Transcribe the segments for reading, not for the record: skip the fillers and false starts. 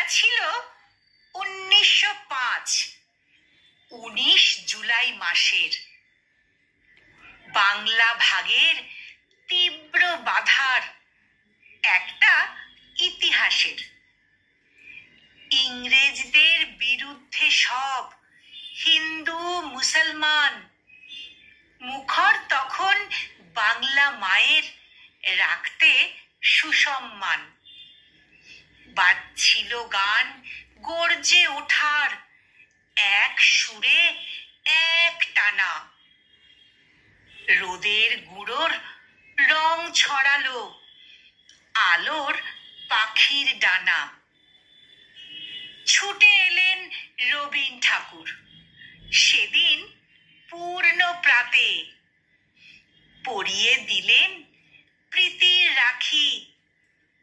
ছিল 1905 19 জুলাই মাসের। বাংলা ভাগের তীব্র বাধার একটা ইতিহাসের। ইংরেজদের বিরুদ্ধে সব হিন্দু মুসলমান, মুখর তখন বাংলা মায়ের রাখতে সুসম্মান। বাজছিল গান গর্জে ওঠার, এক সুরে এক টানা। রোদের গুঁড়োর রং ছড়ালো আলোর পাখির ডানা। ছুটে এলেন রবীন ঠাকুর সেদিন পূর্ণ প্রাতে, পরিয়ে দিলেন প্রীতির রাখি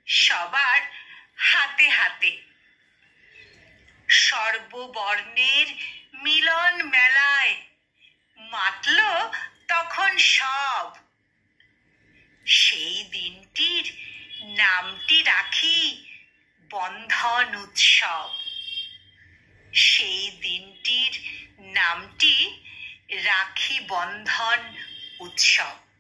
সবার হাতে হাতে। সর্ববর্ণের মিলন মেলায় মাতল তখন সব। সেই দিনটির নামটি রাখি বন্ধন উৎসব। সেই দিনটির নামটি রাখি বন্ধন উৎসব।